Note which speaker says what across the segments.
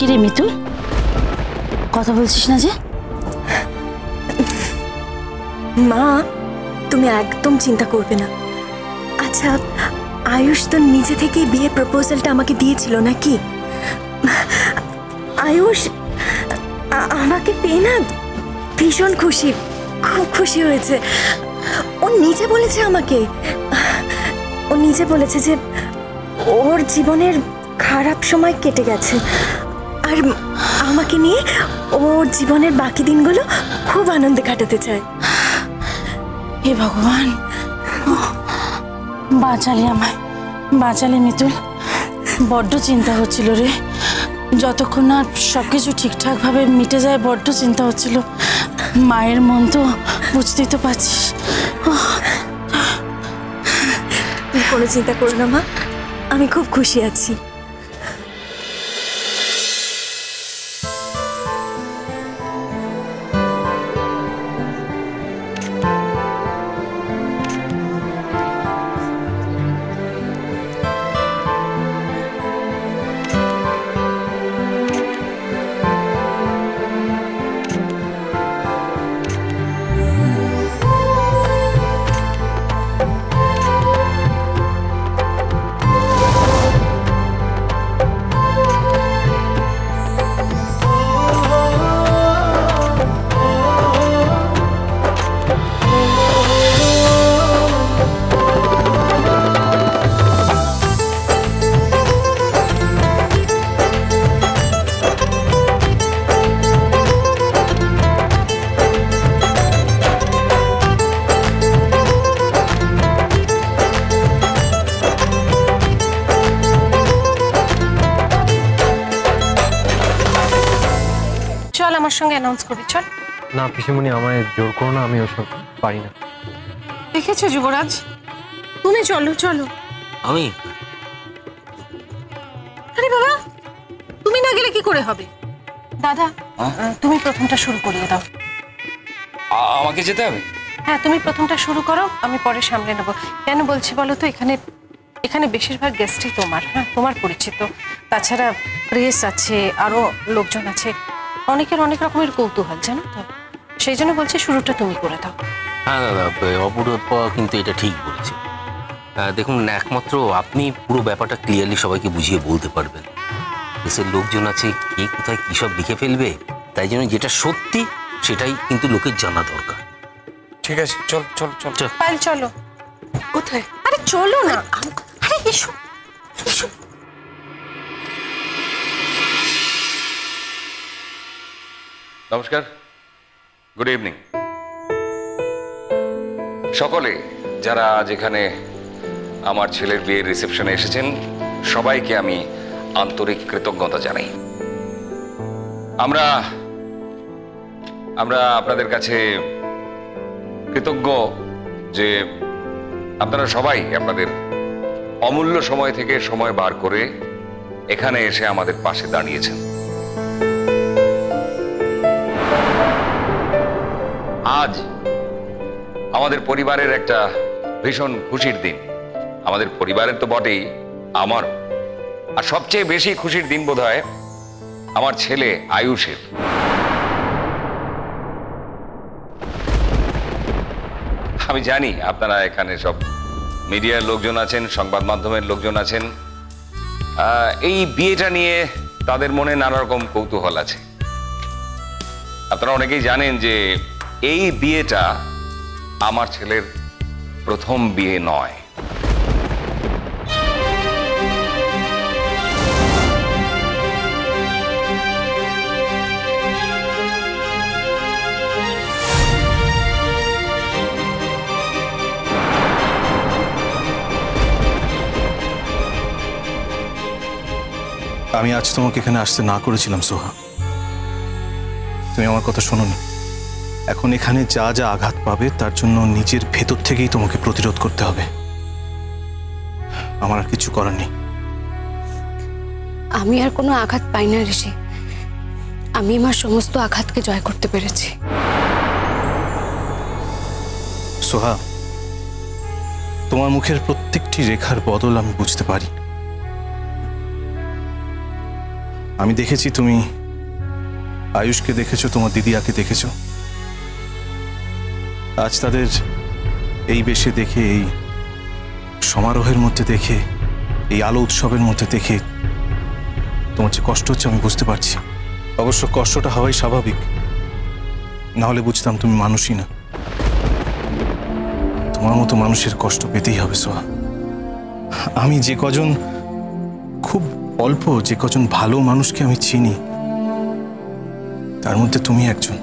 Speaker 1: কিরে মিতুল, কথা বলছিস না যে?
Speaker 2: মা, তুমি একদম চিন্তা করবে না। আচ্ছা, আয়ুষ তো নিজে থেকেই বিয়ের প্রপোজালটা আমাকে দিয়েছিল নাকি? আয়ুষ আমাকে পেয়ে না ভীষণ খুশি, খুব খুশি হয়েছে। ও নিজে বলেছে আমাকে, ও নিজে বলেছে যে ওর জীবনের খারাপ সময় কেটে গেছে আর আমাকে নিয়ে ওর জীবনের বাকি দিনগুলো খুব আনন্দে কাটাতে চায়।
Speaker 1: হে ভগবান, বাঁচালি আমায়, বাঁচালি মিতুল। বড্ড চিন্তা হচ্ছিল রে, যতক্ষণ না সবকিছু ঠিকঠাক ভাবে মিটে যায় বড্ড চিন্তা হচ্ছিল। মায়ের মন তো বুঝতেই তো পারছিস।
Speaker 2: তুমি কোনো চিন্তা করো না মা, আমি খুব খুশি আছি।
Speaker 3: চল আমার সঙ্গে অ্যানাউন্স করবি, চল।
Speaker 4: না পিসিমণি, আমায় জোর করো না, আমি ওসব পারি না।
Speaker 3: দেখেছো যুবরাজ, তুমি চলো চলো।
Speaker 5: আমি?
Speaker 3: আরে বাবা, তুমি না গেলে কি করে হবে? দাদা, তুমি প্রথমটা শুরু করিয়ে দাও।
Speaker 5: আমাকে যেতে হবে?
Speaker 3: হ্যাঁ, তুমি প্রথমটা শুরু করো, আমি পরে সামলে নেব। কেন বলছি বলো তো, এখানে এখানে বেশিরভাগ গেস্টই তোমার, হ্যাঁ তোমার পরিচিত। তাছাড়া প্রেস আছে, আরো লোকজন আছে, অনেকের অনেক রকমের কৌতূহল, জানো তো? সেই জন্য বলছি শুরুটা তুমি করে দাও।
Speaker 5: হ্যাঁ দাদা, অপূর্বা কিন্তু এটা ঠিক বলেছে। দেখুন, একমাত্র আপনি পুরো ব্যাপারটা ক্লিয়ারলি সবাইকে বুঝিয়ে বলতে পারবেন। দেশের লোকজন আছে, কে কোথায় কী সব লিখে ফেলবে, তাই জন্য যেটা সত্যি সেটাই কিন্তু লোকের জানা দরকার।
Speaker 6: ঠিক আছে, চল চল চল চল।
Speaker 3: পায়েল চলো।
Speaker 2: কোথায়?
Speaker 3: আরে চলো না। আরে এসো এসো।
Speaker 6: নমস্কার, গুড ইভিনিং সকলে যারা আজ এখানে আমার ছেলের বিয়ের রিসেপশনে এসেছেন, সবাইকে আমি আন্তরিক কৃতজ্ঞতা জানাই। আমরা আপনাদের কাছে কৃতজ্ঞ যে আপনারা সবাই আপনাদের অমূল্য সময় থেকে সময় বার করে এখানে এসে আমাদের পাশে দাঁড়িয়েছেন। আজ আমাদের পরিবারের একটা ভীষণ খুশির দিন। আমাদের পরিবারের তো বটেই, আমার আর সবচেয়ে বেশি খুশির দিন বোধহয় আমার ছেলে আয়ুষের। আমি জানি আপনারা এখানে সব মিডিয়ার লোকজন আছেন, সংবাদ মাধ্যমের লোকজন আছেন। এই বিয়েটা নিয়ে তাদের মনে নানা রকম কৌতূহল আছে। আপনারা অনেকেই জানেন যে এই বিয়েটা আমার ছেলের প্রথম বিয়ে নয়।
Speaker 7: আমি আজ তোমাকে এখানে আসতে না করেছিলাম সোহা, তুমি আমার কথা শোনোনি। এখন এখানে যা যা আঘাত পাবে তার জন্য নিজের ভেতর থেকেই তোমাকে প্রতিরোধ করতে হবে। আমার আর কিছু করার নেই।
Speaker 8: আমি আর কোনো আঘাত পাই না ঋষি, আমি আমার সমস্ত আঘাতকে জয় করতে পেরেছি।
Speaker 7: সোহা, তোমার মুখের প্রত্যেকটি রেখার বদল আমি বুঝতে পারি। আমি দেখেছি তুমি আয়ুষকে দেখেছো, তোমার দিদিয়াকে দেখেছো। আজ তাদের এই বেশে দেখে, এই সমারোহের মধ্যে দেখে, এই আলো উৎসবের মধ্যে দেখে তোমার যে কষ্ট হচ্ছে আমি বুঝতে পারছি। অবশ্য কষ্টটা হওয়াই স্বাভাবিক, না হলে বুঝতাম তুমি মানুষই না। তোমার মতো মানুষের কষ্ট পেতেই হবে সোহা। আমি যে কজন, খুব অল্প যে কজন ভালো মানুষকে আমি চিনি, তার মধ্যে তুমি একজন।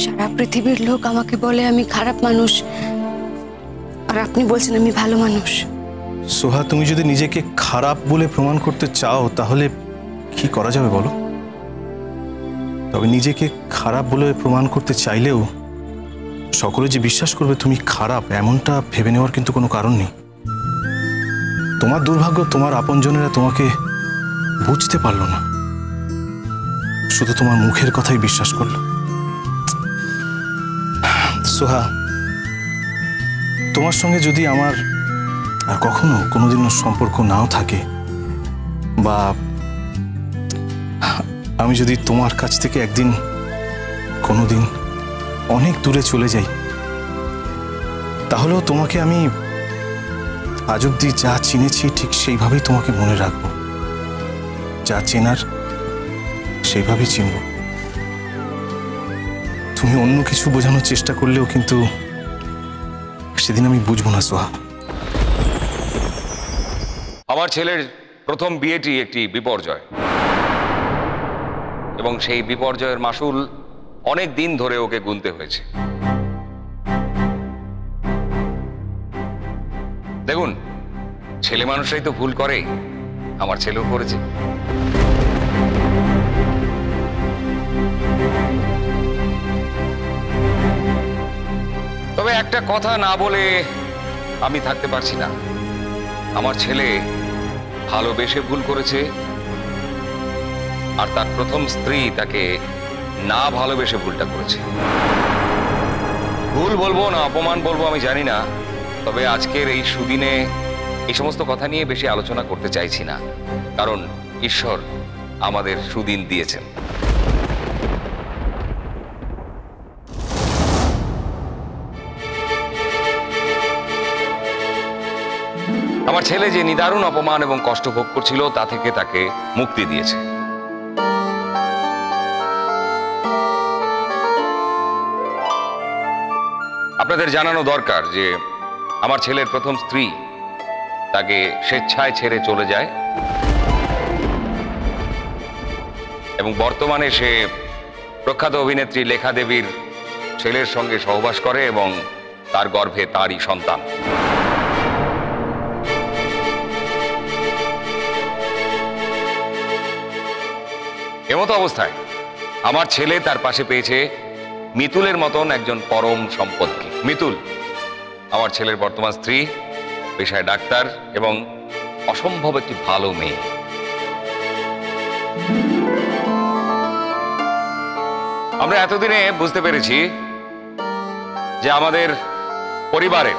Speaker 8: সারা পৃথিবীর লোক আমাকে বলে আমি খারাপ মানুষ, আর আপনি বলছেন আমি ভালো মানুষ।
Speaker 7: সোহা, তুমি যদি নিজেকে খারাপ বলে প্রমাণ করতে চাও তাহলে কি করা যাবে বলো? তবে নিজেকে খারাপ বলে প্রমাণ করতে চাইলেও সকলে যে বিশ্বাস করবে তুমি খারাপ, এমনটা ভেবে নেওয়ার কিন্তু কোনো কারণ নেই। তোমার দুর্ভাগ্য তোমার আপনজনেরা তোমাকে বুঝতে পারলো না, শুধু তোমার মুখের কথাই বিশ্বাস করলো। সোহা, তোমার সঙ্গে যদি আমার আর কখনো কোনোদিনও সম্পর্ক নাও থাকে, বা আমি যদি তোমার কাছ থেকে একদিন কোনোদিন অনেক দূরে চলে যাই, তাহলেও তোমাকে আমি আজ অব্দি যা চিনেছি ঠিক সেইভাবেই তোমাকে মনে রাখবো। যা চেনার সেইভাবেই চিনব। তুমি অন্য কিছু বোঝানোর চেষ্টা করলেও কিন্তু সেদিন আমি বুঝবো না সোহা।
Speaker 6: আমার ছেলের প্রথম বিয়েটি একটি বিপর্যয়, এবং সেই বিপর্যয়ের মাসুল অনেক দিন ধরে ওকে গুনতে হয়েছে। দেখুন, ছেলে মানুষরাই তো ভুল করে, আমার ছেলেও করেছে। তবে একটা কথা না বলে আমি থাকতে পারছি না। আমার ছেলে ভালোবেসে ভুল করেছে, আর তার প্রথম স্ত্রী তাকে না ভালোবেসে ভুলটা করেছে। ভুল বলবো না অপমান বলবো আমি জানি না, তবে আজকের এই সুদিনে এই সমস্ত কথা নিয়ে বেশি আলোচনা করতে চাইছি না, কারণ ঈশ্বর আমাদের সুদিন দিয়েছেন। আমার ছেলে যে নিদারুণ অপমান এবং কষ্ট ভোগ করছিল তা থেকে তাকে মুক্তি দিয়েছে। আপনাদের জানানো দরকার যে আমার ছেলের প্রথম স্ত্রী তাকে স্বেচ্ছায় ছেড়ে চলে যায়, এবং বর্তমানে সে প্রখ্যাত অভিনেত্রী লেখা দেবীর ছেলের সঙ্গে সহবাস করে এবং তার গর্ভে তারই সন্তান। এমতো অবস্থায় আমার ছেলে তার পাশে পেয়েছে মিতুলের মতন একজন পরম সম্পদকে। মিতুল আমার ছেলের বর্তমান স্ত্রী, পেশায় ডাক্তার এবং অসম্ভব একটি ভালো মেয়ে। আমরা এতদিনে বুঝতে পেরেছি যে আমাদের পরিবারের,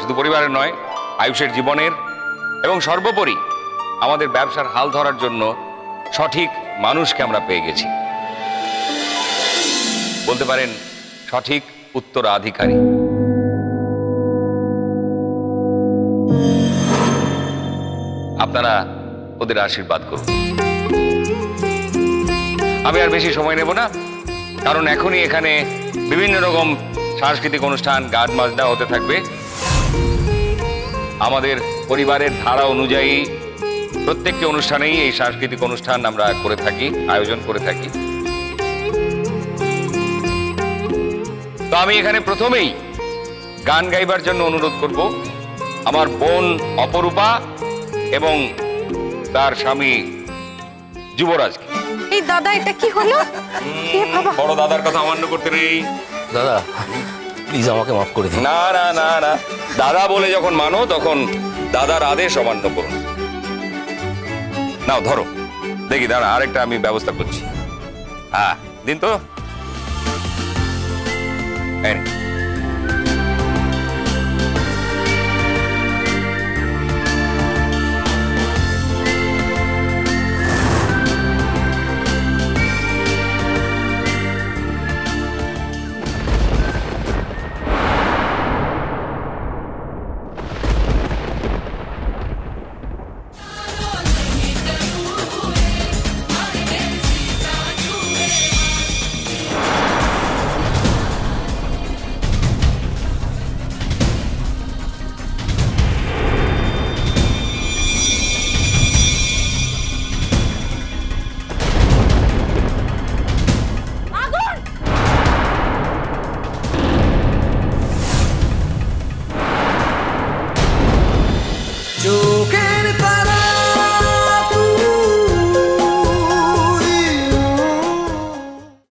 Speaker 6: শুধু পরিবারের নয়, আয়ুষের জীবনের এবং সর্বোপরি আমাদের ব্যবসার হাল ধরার জন্য সঠিক মানুষকে আমরা পেয়ে গেছি। বলতে পারেন সঠিক উত্তরাধিকারী। আপনারা ওদের আশীর্বাদ করুন। আমি আর বেশি সময় নেব না, কারণ এখনই এখানে বিভিন্ন রকম সাংস্কৃতিক অনুষ্ঠান, গান বাজনা হতে থাকবে। আমাদের পরিবারের ধারা অনুযায়ী প্রত্যেকটি অনুষ্ঠানেই এই সাংস্কৃতিক অনুষ্ঠান আমরা করে থাকি, আয়োজন করে থাকি। তো আমি এখানে প্রথমেই গান গাইবার জন্য অনুরোধ করব আমার বোন অপরূপা এবং তার স্বামী যুবরাজকে।
Speaker 3: এই দাদা, এটা কি হলো?
Speaker 6: বড় দাদার কথা অমান্য করতে নেই।
Speaker 5: দাদা প্লিজ আমাকে মাফ করে দিন।
Speaker 6: না না না না, দাদা বলে যখন মানো তখন দাদার আদেশ অমান্য করুন। নাও ধরো, দেখি দাঁড়া, আরেকটা আমি ব্যবস্থা করছি। হ্যাঁ দিন তো।